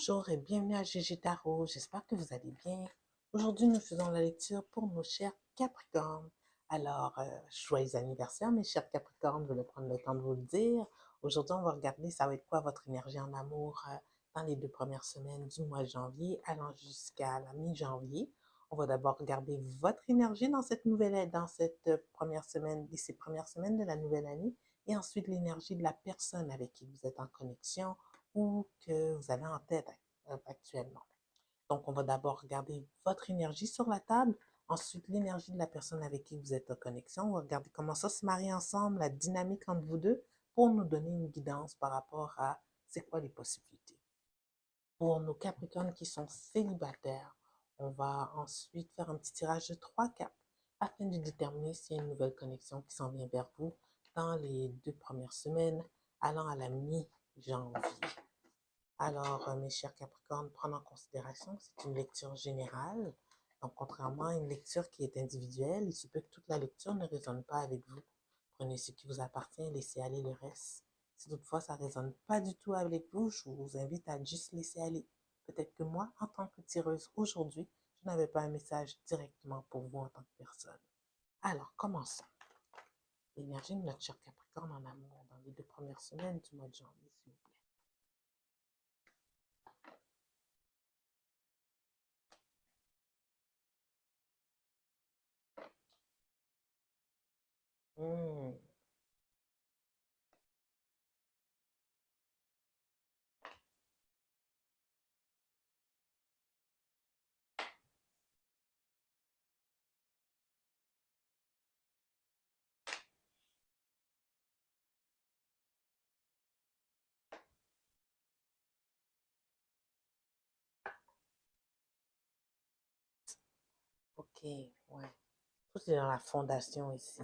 Bonjour et bienvenue à GG Tarot. J'espère que vous allez bien. Aujourd'hui, nous faisons la lecture pour nos chers Capricornes. Alors, joyeux anniversaire, mes chers Capricornes. Je vais prendre le temps de vous le dire. Aujourd'hui, on va regarder ça va être quoi votre énergie en amour dans les 2 premières semaines du mois de janvier, allant jusqu'à la mi-janvier. On va d'abord regarder votre énergie dans cette première semaine, ces premières semaines de la nouvelle année, et ensuite l'énergie de la personne avec qui vous êtes en connexion ou que vous avez en tête actuellement. Donc, on va d'abord regarder votre énergie sur la table, ensuite l'énergie de la personne avec qui vous êtes en connexion. On va regarder comment ça se marie ensemble, la dynamique entre vous deux, pour nous donner une guidance par rapport à c'est quoi les possibilités. Pour nos Capricornes qui sont célibataires, on va ensuite faire un petit tirage de 3 cartes afin de déterminer s'il y a une nouvelle connexion qui s'en vient vers vous dans les 2 premières semaines allant à la mi-janvier. Alors, mes chers Capricornes, prendre en considération, c'est une lecture générale. Donc, contrairement à une lecture qui est individuelle, il se peut que toute la lecture ne résonne pas avec vous. Prenez ce qui vous appartient et laissez aller le reste. Si toutefois ça ne résonne pas du tout avec vous, je vous invite à juste laisser aller. Peut-être que moi, en tant que tireuse aujourd'hui, je n'avais pas un message directement pour vous en tant que personne. Alors, commençons. L'énergie de notre cher Capricorne en amour dans les 2 premières semaines du mois de janvier, s'il vous plaît. Hmm. Ok, ouais. Tout est dans la fondation ici.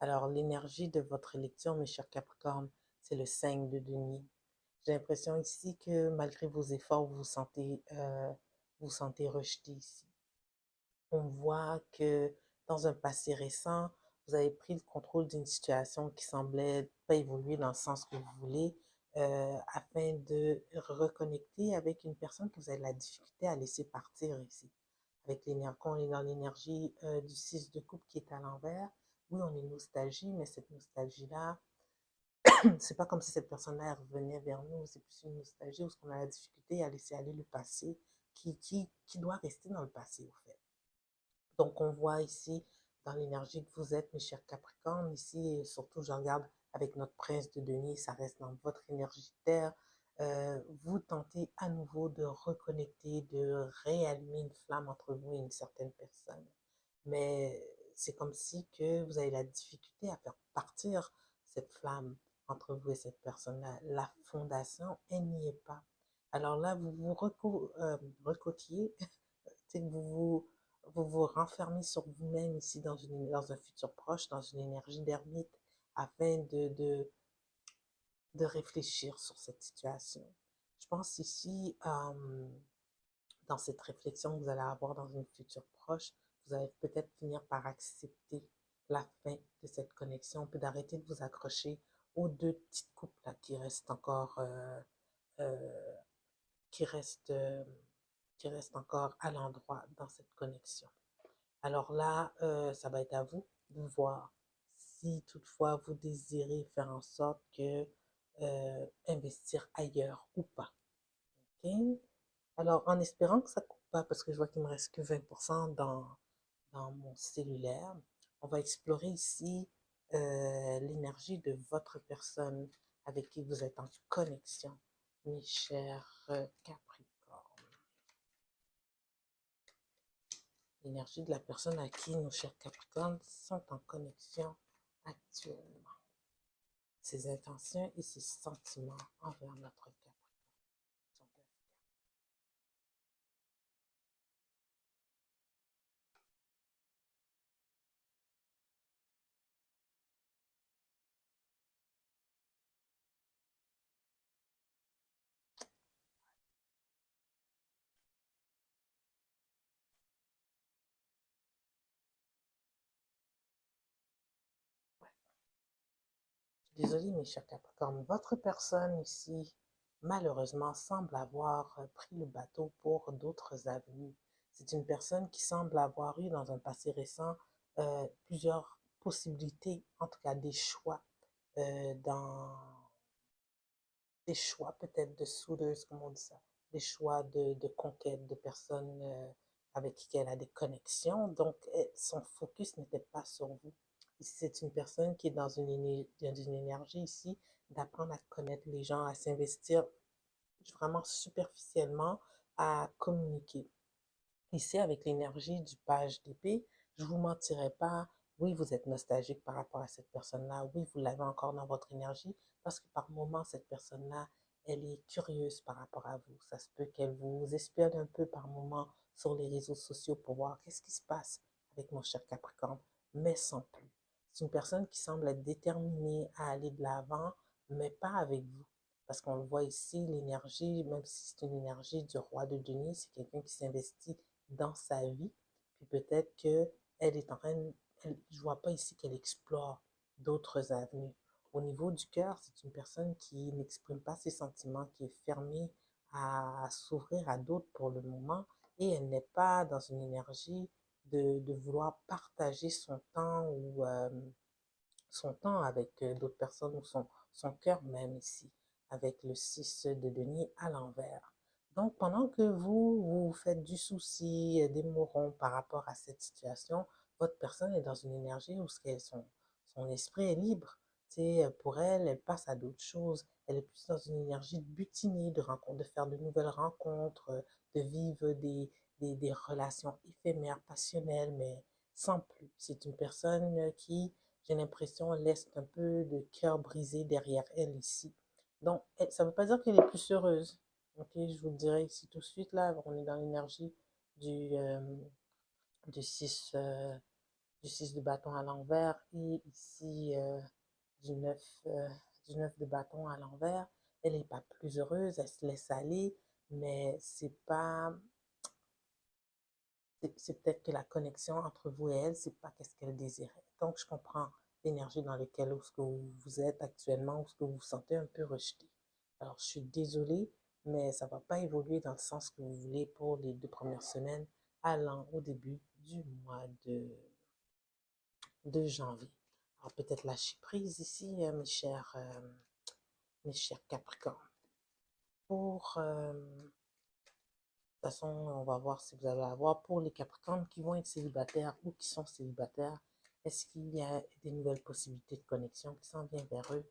Alors, l'énergie de votre lecture, mes chers Capricornes, c'est le 5 de denier. J'ai l'impression ici que malgré vos efforts, vous sentez rejeté ici. On voit que dans un passé récent, vous avez pris le contrôle d'une situation qui semblait pas évoluer dans le sens que vous voulez, afin de reconnecter avec une personne que vous avez de la difficulté à laisser partir ici. Avec l'énergie, quand on est dans l'énergie du 6 de coupe qui est à l'envers, oui, on est nostalgie, mais cette nostalgie-là, c'est pas comme si cette personne-là revenait vers nous, c'est plus une nostalgie où on a la difficulté à laisser aller le passé qui doit rester dans le passé, au fait. Donc, on voit ici, dans l'énergie que vous êtes, mes chers Capricornes, ici, et surtout, je regarde avec notre prince de denier, ça reste dans votre énergie de terre. Vous tentez à nouveau de reconnecter, de réallumer une flamme entre vous et une certaine personne. Mais c'est comme si que vous avez la difficulté à faire partir cette flamme entre vous et cette personne-là. La fondation, elle n'y est pas. Alors là, vous vous recotillez, vous vous renfermez sur vous-même ici dans un futur proche, dans une énergie d'ermite, afin de réfléchir sur cette situation. Je pense ici, dans cette réflexion que vous allez avoir dans une future proche, vous allez peut-être finir par accepter la fin de cette connexion, puis d'arrêter de vous accrocher aux 2 petites couples là, euh, qui restent, euh, qui restent encore à l'endroit dans cette connexion. Alors là, ça va être à vous de voir si toutefois vous désirez faire en sorte que investir ailleurs ou pas. OK? Alors, en espérant que ça ne coupe pas, parce que je vois qu'il me reste que 20% dans mon cellulaire, on va explorer ici l'énergie de votre personne avec qui vous êtes en connexion, mes chers Capricornes. L'énergie de la personne à qui nos chers Capricornes sont en connexion actuellement. Ses intentions et ses sentiments envers notre Capricorne. Désolée, mes chers Capricornes, votre personne ici malheureusement, semble avoir pris le bateau pour d'autres avenues. C'est une personne qui semble avoir eu dans un passé récent plusieurs possibilités, en tout cas dans des choix peut-être de suitors, comme on dit ça, des choix de conquête de personnes avec qui elle a des connexions. Donc, son focus n'était pas sur vous. C'est une personne qui est dans une énergie ici d'apprendre à connaître les gens, à s'investir vraiment superficiellement, à communiquer. Ici, avec l'énergie du page d'épée, je ne vous mentirai pas, oui, vous êtes nostalgique par rapport à cette personne-là, oui, vous l'avez encore dans votre énergie, parce que par moment, cette personne-là, elle est curieuse par rapport à vous. Ça se peut qu'elle vous espionne un peu par moment sur les réseaux sociaux pour voir qu'est-ce qui se passe avec mon cher Capricorne, mais sans plus. C'est une personne qui semble être déterminée à aller de l'avant, mais pas avec vous. Parce qu'on le voit ici, l'énergie, même si c'est une énergie du roi de denier, c'est quelqu'un qui s'investit dans sa vie. Puis peut-être qu'elle est en train, je ne vois pas ici qu'elle explore d'autres avenues. Au niveau du cœur, c'est une personne qui n'exprime pas ses sentiments, qui est fermée à s'ouvrir à d'autres pour le moment et elle n'est pas dans une énergie de vouloir partager son temps avec d'autres personnes ou son cœur même ici, avec le 6 de denier à l'envers. Donc, pendant que vous faites du souci, des mourons par rapport à cette situation, votre personne est dans une énergie où son esprit est libre. Pour elle, elle passe à d'autres choses. Elle est plus dans une énergie de butiner, de rencontre, de faire de nouvelles rencontres, de vivre des relations éphémères, passionnelles, mais sans plus. C'est une personne qui, j'ai l'impression, laisse un peu de cœur brisé derrière elle ici. Donc, ça ne veut pas dire qu'elle est plus heureuse. Ok, je vous le dirai ici tout de suite, là, on est dans l'énergie du, euh, du 6 du 6 de bâton à l'envers et ici du 9 du 9 de bâton à l'envers. Elle n'est pas plus heureuse, elle se laisse aller, mais c'est peut-être que la connexion entre vous et elle, c'est pas qu'est-ce qu'elle désirait. Donc, je comprends l'énergie dans laquelle où ce que vous êtes actuellement, où ce que vous vous sentez un peu rejeté. Alors, je suis désolée, mais ça va pas évoluer dans le sens que vous voulez pour les 2 premières semaines allant au début du mois de janvier. Alors, peut-être lâcher prise ici, mes chers Capricornes. Pour toute façon, on va voir si vous allez avoir pour les Capricornes qui vont être célibataires ou qui sont célibataires. Est-ce qu'il y a des nouvelles possibilités de connexion qui s'en viennent vers eux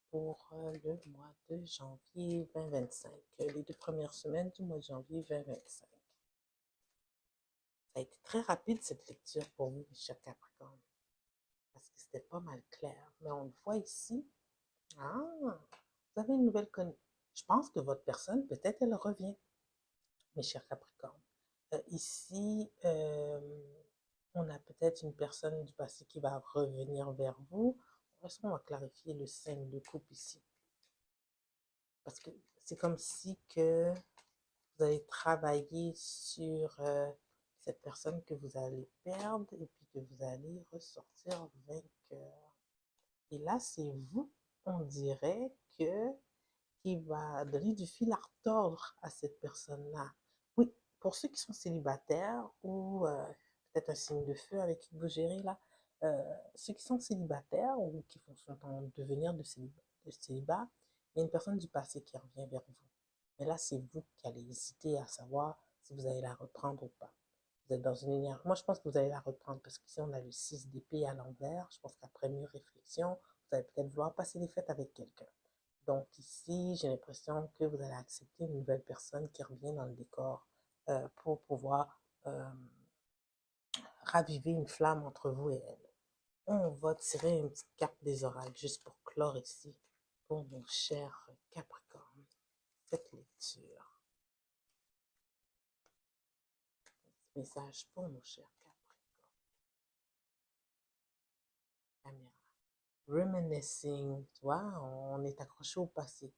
pour le mois de janvier 2025, les 2 premières semaines du mois de janvier 2025? Ça a été très rapide cette lecture pour vous, mes chers Capricornes, parce que c'était pas mal clair. Mais on le voit ici. Ah, vous avez une nouvelle connexion. Je pense que votre personne, peut-être, elle revient, mes chers Capricornes. Ici, on a peut-être une personne du passé qui va revenir vers vous. Est-ce qu'on va clarifier le 5 de coupe ici? Parce que c'est comme si que vous allez travailler sur cette personne que vous allez perdre et puis que vous allez ressortir vainqueur. Et là, c'est vous, on dirait que qui va donner du fil à retordre à cette personne-là. Oui, pour ceux qui sont célibataires ou peut-être un signe de feu avec qui vous gérez là, ceux qui sont célibataires ou qui sont en devenir de célibat, il y a une personne du passé qui revient vers vous. Mais là, c'est vous qui allez hésiter à savoir si vous allez la reprendre ou pas. Vous êtes dans une énergie. Moi, je pense que vous allez la reprendre parce qu'ici, on a le 6 d'épée à l'envers. Je pense qu'après mieux réflexion, vous allez peut-être vouloir passer les fêtes avec quelqu'un. Donc ici, j'ai l'impression que vous allez accepter une nouvelle personne qui revient dans le décor pour pouvoir raviver une flamme entre vous et elle. On va tirer une petite carte des oracles juste pour clore ici pour nos chers Capricornes. Cette lecture. Message pour nos chers Capricornes. Reminiscing, tu vois, on est accroché au passé.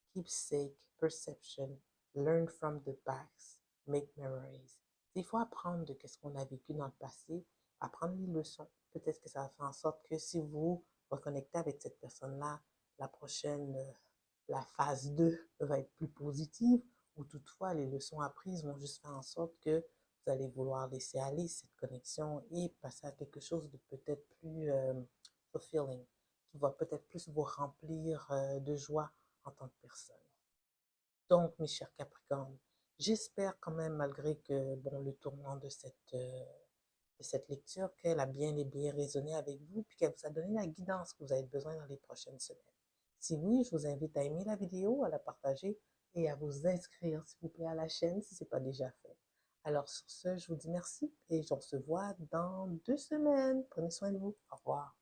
Keepsake, perception, learn from the past, make memories. Il faut apprendre de ce qu'on a vécu dans le passé, apprendre les leçons. Peut-être que ça va faire en sorte que si vous reconnectez avec cette personne-là, la prochaine la phase 2 va être plus positive, ou toutefois les leçons apprises vont juste faire en sorte que vous allez vouloir laisser aller cette connexion et passer à quelque chose de peut-être plus fulfilling, qui va peut-être plus vous remplir de joie en tant que personne. Donc, mes chers Capricornes, j'espère quand même, malgré que bon, le tournant de cette lecture, qu'elle a bien et bien résonné avec vous, puis qu'elle vous a donné la guidance que vous avez besoin dans les prochaines semaines. Si oui, je vous invite à aimer la vidéo, à la partager et à vous inscrire, s'il vous plaît, à la chaîne si ce n'est pas déjà fait. Alors sur ce, je vous dis merci et on se voit dans 2 semaines. Prenez soin de vous. Au revoir.